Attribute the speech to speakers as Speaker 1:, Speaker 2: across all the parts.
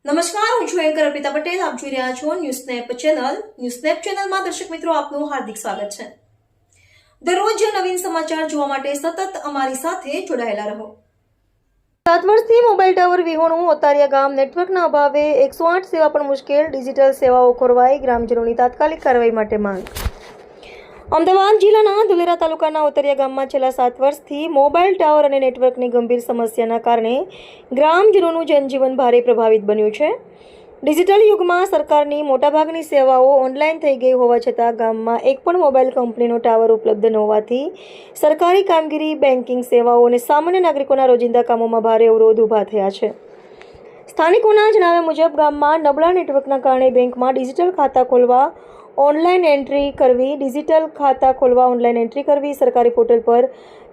Speaker 1: નમસ્કાર, હું છું એન્કર અર્પિતા પટેલ. આપ જોઈ રહ્યા છો ન્યૂઝનેપ ચેનલ. ન્યૂઝનેપ ચેનલમાં દર્શક મિત્રો આપનું હાર્દિક સ્વાગત છે. દરરોજ નવીન સમાચાર જોવા માટે સતત અમારી સાથે જોડાયેલા રહો. 7 વર્ષથી મોબાઈલ ટાવર વિહોણું ઓતારિયા ગામ. નેટવર્કના અભાવે 108 સેવા પણ મુશ્કેલ. ડિજિટલ સેવાઓ ખોરવાઈ. ગ્રામજનોની તાત્કાલિક કાર્યવાહી માટે માંગ. અમદાવાદ જિલ્લાના ધોલેરા તાલુકાના ઓતરિયા ગામમાં છેલ્લા 7 વર્ષથી મોબાઈલ ટાવર અને નેટવર્કની ગંભીર સમસ્યાના કારણે ગ્રામજનોનું જનજીવન ભારે પ્રભાવિત બન્યું છે. ડિજિટલ યુગમાં સરકારની મોટાભાગની સેવાઓ ઓનલાઈન થઈ ગઈ હોવા છતાં ગામમાં એક પણ મોબાઈલ કંપનીનો ટાવર ઉપલબ્ધ ન હોવાથી સરકારી કામગીરી, બેન્કિંગ સેવાઓ અને સામાન્ય નાગરિકોના રોજિંદા કામોમાં ભારે અવરોધ ઊભા થયા છે. સ્થાનિકોના જણાવ્યા મુજબ ગામમાં નબળા નેટવર્કના કારણે બેંકમાં ડિજિટલ ખાતા ખોલવા ઓનલાઈન એન્ટ્રી કરવી, સરકારી પોર્ટલ પર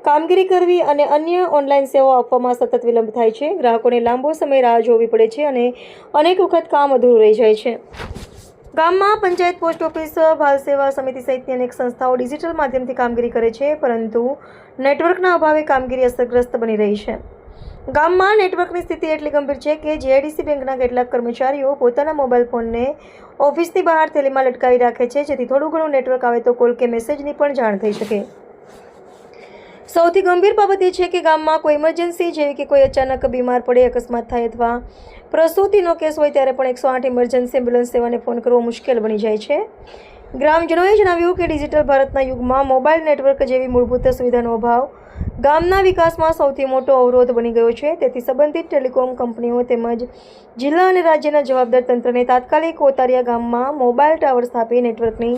Speaker 1: કામગીરી કરવી અને અન્ય ઓનલાઈન સેવાઓ આપવામાં સતત વિલંબ થાય છે. ગ્રાહકોને લાંબો સમય રાહ જોવી પડે છે અને અનેક વખત કામ અધૂરું રહી જાય છે. ગામમાં પંચાયત, પોસ્ટ ઓફિસ, બાલ સેવા સમિતિ સહિતની અનેક સંસ્થાઓ ડિજિટલ માધ્યમથી કામગીરી કરે છે, પરંતુ નેટવર્કના અભાવે કામગીરી અસરગ્રસ્ત બની રહી છે. ગામમાં નેટવર્કની સ્થિતિ એટલી ગંભીર છે કે જીઆઈડીસી બેંકના કેટલાક કર્મચારીઓ પોતાના મોબાઈલ ફોનને ઓફિસની બહાર થેલીમાં લટકાવી રાખે છે, જેથી થોડું ઘણું નેટવર્ક આવે તો કોલ કે મેસેજની પણ જાણ થઈ શકે. સૌથી ગંભીર બાબત એ છે કે ગામમાં કોઈ ઇમરજન્સી જેવી કે કોઈ અચાનક બીમાર પડે, અકસ્માત થાય અથવા પ્રસૂતિનો કેસ હોય ત્યારે પણ 108 ઇમરજન્સી એમ્બ્યુલન્સ સેવાને ફોન કરવો મુશ્કેલ બની જાય છે. ગ્રામજનોએ જણાવ્યું કે ડિજિટલ ભારતના યુગમાં મોબાઈલ નેટવર્ક જેવી મૂળભૂત સુવિધાનો અભાવ ગામના વિકાસમાં સૌથી મોટો અવરોધ બની ગયો છે. તેથી સંબંધિત ટેલિકોમ કંપનીઓ તેમજ જિલ્લા અને રાજ્યના જવાબદાર તંત્રને તાત્કાલિક ઓતારિયા ગામમાં મોબાઈલ ટાવર સ્થાપી નેટવર્કની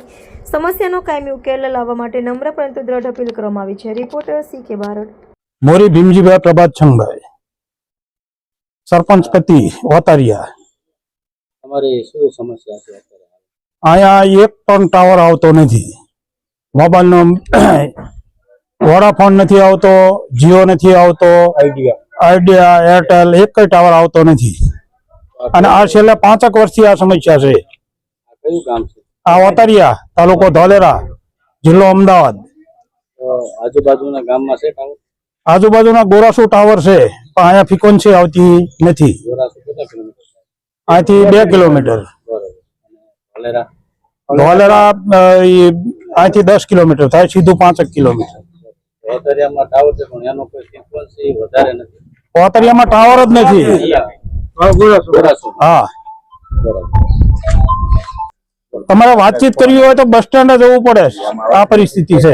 Speaker 1: સમસ્યાનો કાયમી ઉકેલ લાવવા માટે નમ્ર પરંતુ દ્રઢ અપીલ કરવામાં આવી છે. Reporter CK Barad.
Speaker 2: મોરી ભીમજીભાઈ પ્રભાતસિંહભાઈ, સરપંચ પતિ ઓતારિયા.
Speaker 3: તમારી શું સમસ્યા છે અત્યારે?
Speaker 2: અહીંયા એક પણ ટાવર આવતો નથી. મોબાઈલનો વોડાફોન નથી આવતો, જીઓ નથી આવતો, આઈડિયા, એરટેલ એક ટાવર આવતો નથી. અને આ છેલ્લા 5 વર્ષથી આ સમસ્યા છે.
Speaker 3: કયું ગામ છે
Speaker 2: આ ઓતારિયા, તાલુકો ધોલેરા, જિલ્લો અમદાવાદ.
Speaker 3: આજુબાજુના ગામમાં છે ટાવર?
Speaker 2: આજુબાજુના ગોરાસુ ટાવર છે, પણ અહીંયા ફ્રીક્વન્સી આવતી નથી.
Speaker 3: જોરાસુ કેટલા કિલોમીટર થાય?
Speaker 2: અહીંથી 2 કિલોમીટર.
Speaker 3: બરોબર. ધોલેરા?
Speaker 2: ધોલેરા અહીંથી 10 કિલોમીટર થાય, સીધું 5 કિલોમીટર.
Speaker 3: ઓતરિયામાં ટાવર છે પણ એનો કોઈ ફ્રીક્વન્સી વધારે નથી.
Speaker 2: ઓતરિયામાં ટાવર જ નથી.
Speaker 3: જોરાસુ.
Speaker 2: હા,
Speaker 3: બરોબર.
Speaker 2: તમારે વાતચીત કરવી હોય તો બસ સ્ટેન્ડ જવું પડે. આ પરિસ્થિતિ છે.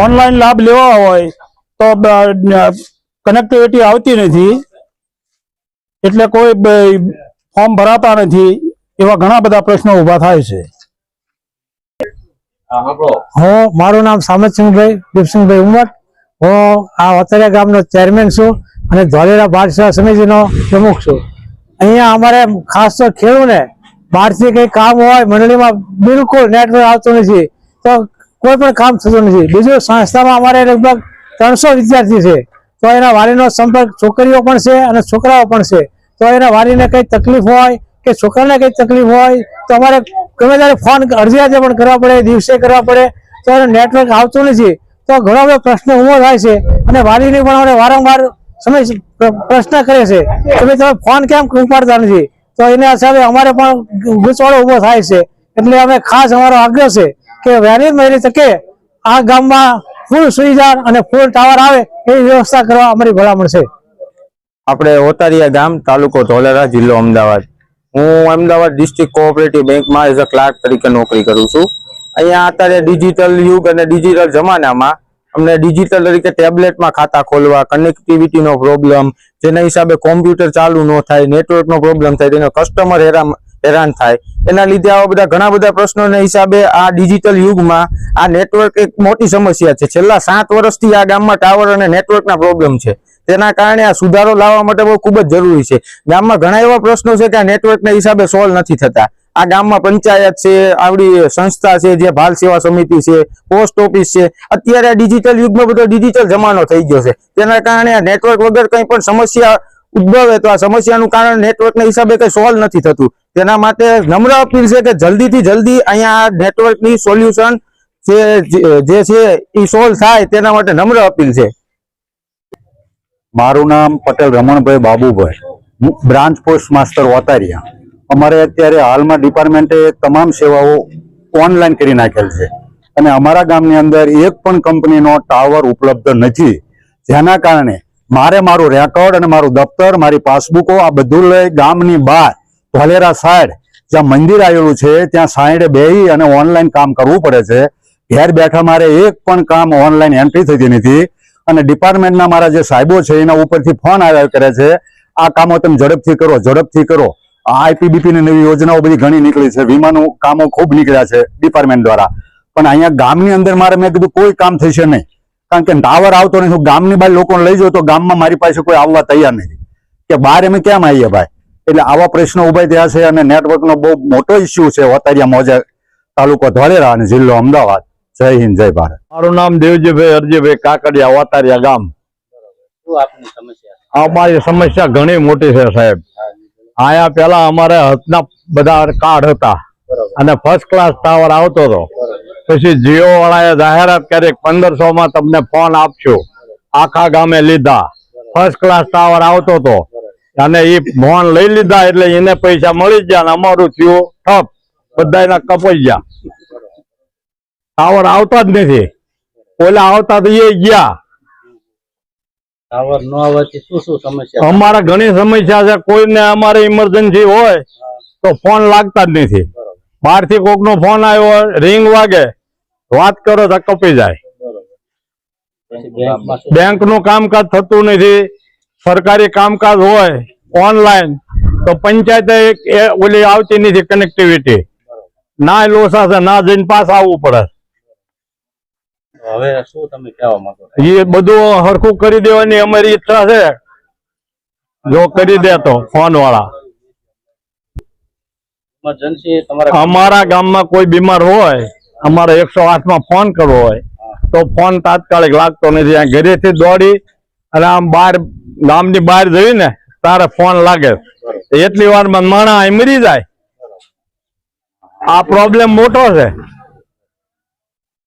Speaker 2: ઓનલાઈન લાભ લેવા હોય તો કનેક્ટિવિટી આવતી નથી, એટલે કોઈ ફોર્મ ભરાતા નથી. એવા ઘણા બધા પ્રશ્નો ઉભા થાય છે.
Speaker 4: મારું નામ સામતસિંહભાઈ દીપસિંહભાઈ ઉમર. હું આ ઓતરિયા ગામનો ચેરમેન છું અને ધોલેરા બાળ સેવા સમિતિનો પ્રમુખ છું. અહીંયા અમારે ખાસ તો ખેડૂતને બહારથી કંઈ કામ હોય મંડળીમાં બિલકુલ નેટવર્ક આવતું નથી, તો કોઈ પણ કામ થતું નથી. બીજું, સંસ્થામાં અમારે લગભગ 300 વિદ્યાર્થી છે, તો એના વાલીનો સંપર્ક છોકરીઓ પણ છે અને છોકરાઓ પણ છે. તો એના વાલીને કંઈ તકલીફ હોય કે છોકરાને કંઈ તકલીફ હોય તો અમારે ગમે ત્યારે ફોન અરજીયાતે પણ કરવા પડે, દિવસે કરવા પડે, તો એને નેટવર્ક આવતું નથી. તો ઘણો બધો પ્રશ્ન ઊભો થાય છે અને વાલીને પણ અમે વારંવાર પ્રશ્ન કરે છે કે ભાઈ તમે ફોન કેમ ઉપાડતા નથી. તો એના હિસાબે અમારે પણ ગૂંચવાડો ઊભો થાય છે. એટલે અમે ખાસ અમારો આગ્રહ છે કે વહેલી તકે આ ગામમાં ફૂલ સુવિધા અને ફૂલ ટાવર આવે એવી વ્યવસ્થા કરવા અમારી ભલામણ છે.
Speaker 5: આપણે ઓતારિયા ગામ, તાલુકો ધોલેરા, જિલ્લો અમદાવાદ. હું અમદાવાદ ડિસ્ટ્રિક્ટ કોઓપરેટિવ બેંકમાં એઝ અ ક્લાર્ક તરીકે નોકરી કરું છું. અહીંયા અત્યારે ડિજિટલ યુગ અને ડિજિટલ જમાનામાં અમને ડિજિટલ તરીકે ટેબ્લેટમાં ખાતા ખોલવા, કનેક્ટિવિટીનો પ્રોબ્લેમ, જેના હિસાબે કોમ્પ્યુટર ચાલુ ન થાય, નેટવર્કનો પ્રોબ્લેમ થાય, તેનો કસ્ટમર હેરાન થાય. એના લીધે આવા બધા ઘણા બધા પ્રશ્નોના હિસાબે આ ડિજિટલ યુગમાં આ નેટવર્ક એક મોટી સમસ્યા છે. છેલ્લા 7 વર્ષથી આ ગામમાં ટાવર અને નેટવર્કના પ્રોબ્લેમ છે. તેના કારણે આ સુધારો લાવવા માટે બહુ ખૂબ જ જરૂરી છે. ગામમાં ઘણા એવા પ્રશ્નો છે કે આ નેટવર્કના હિસાબે સોલ્વ નથી થતા. આ ગામમાં પંચાયત છે, આવડી સંસ્થા છે, જે બાલ સેવા સમિતિ છે, પોસ્ટ ઓફિસ છે. અત્યારે આ ડિજિટલ યુગમાં બધો ડિજિટલ જમાનો થઈ ગયો છે. તેના કારણે આ નેટવર્ક વગર કંઈ પણ સમસ્યા ઉદ્ભવે તો આ સમસ્યાનું કારણ નેટવર્કના હિસાબે કંઈ સોલ્વ નથી થતું. તેના માટે નમ્ર અપીલ છે કે જલ્દીથી જલ્દી અહીંયા આ નેટવર્કની સોલ્યુશન જે છે એ સોલ્વ થાય, તેના માટે નમ્ર અપીલ છે.
Speaker 2: મારું નામ Patel Ramanbhai Babubhai.
Speaker 6: Branch post master Otariya. અમારે અત્યારે હાલમાં ડિપાર્ટમેન્ટે તમામ સેવાઓ ઓનલાઈન કરી નાખેલ છે અને અમારા ગામની અંદર એક પણ કંપનીનો ટાવર ઉપલબ્ધ નથી, જેના કારણે મારે મારું રેકોર્ડ અને મારું દફતર, મારી પાસબુકો આ બધું લઈ ગામની બહાર ધોલેરા સાઈડ જ્યાં મંદિર આવેલું છે ત્યાં સાઈડે બેસી અને ઓનલાઈન કામ કરવું પડે છે. ઘેર બેઠા મારે એક પણ કામ ઓનલાઈન એન્ટ્રી થતી નથી અને ડિપાર્ટમેન્ટના મારા જે સાહેબો છે એના ઉપરથી ફોન આવ્યા કરે છે, આ કામો તમે ઝડપથી કરો, ઝડપથી કરો. આઈપીબીપી ની નવી યોજનાઓ બધી ઘણી નીકળી છે, વીમાનું કામો ખૂબ નીકળ્યા છે ડિપાર્ટમેન્ટ દ્વારા, પણ અહીંયા ગામની અંદર મારે મેં કીધું કોઈ કામ થશે નહીં, કારણ કે ટાવર આવતો નથી. હું ગામની બહાર લોકોને લઈ જાઉં તો ગામમાં મારી પાસે કોઈ આવવા તૈયાર નથી કે બહાર અમે કેમ આવીએ ભાઈ. એટલે આવા પ્રશ્નો ઉભા થયા છે અને નેટવર્કનો બહુ મોટો ઇસ્યુ છે વતારિયા મોજા, તાલુકો ધોલેરા અને જિલ્લો અમદાવાદ. જય હિન્દ, જય ભારત.
Speaker 7: મારું નામ દેવજીભાઈ અરજીભાઈ કાકડિયા, વાતારિયા ગામ.
Speaker 3: શું આપની સમસ્યા છે?
Speaker 7: અમારી સમસ્યા ઘણી મોટી છે સાહેબ. આયા પેલા અમારે હથના બધા કાર્ડ હતા અને ફર્સ્ટ ક્લાસ ટાવર આવતો હતો. પછી જીઓ વાળાએ જાહેરાત કરી 1500 માં તમને ફોન આપશું, આખા ગામે લીધા. ફર્સ્ટ ક્લાસ ટાવર આવતો હતો અને એ ફોન લઈ લીધા એટલે એને પૈસા મળી ગયા અને અમારું થયું ઠપ, બધાના કપાઈ ગયા. ટાવર આવતા જ નથી, ઓલા આવતા તો એ ગયા.
Speaker 3: ટાવર ન આવવાથી શું શું સમસ્યા?
Speaker 7: અમારા ઘણી સમસ્યા છે. કોઈને અમારે ઇમરજન્સી હોય તો ફોન લાગતા જ નથી. બહાર થી કોક નો ફોન આવ્યો, રિંગ વાગે, વાત કરો તો કપી જાય. બેંક નું કામકાજ થતું નથી. સરકારી કામકાજ હોય ઓનલાઈન તો પંચાયતે ઓલી આવતી નથી કનેક્ટિવિટી. ના લોસા છે, ના જઈને પાસ આવવું પડે.
Speaker 3: હવે શું તમે કહેવા માંગો?
Speaker 7: એ બધું હરખું કરી દેવાની અમારી ઈચ્છા છે, જો કરી દે તો ફોન વાળા.
Speaker 3: ઇમરજન્સી તમારા
Speaker 7: અમારા ગામમાં કોઈ બીમાર હોય, અમારે 108 માં ફોન કરવો હોય તો ફોન તાત્કાલિક લાગતો નથી. આ ઘરેથી દોડી અને આમ બહાર ગામની બહાર જઈ ને તારે ફોન લાગે. એટલી વારમાં માણસ મરી જાય. આ પ્રોબ્લેમ મોટો છે.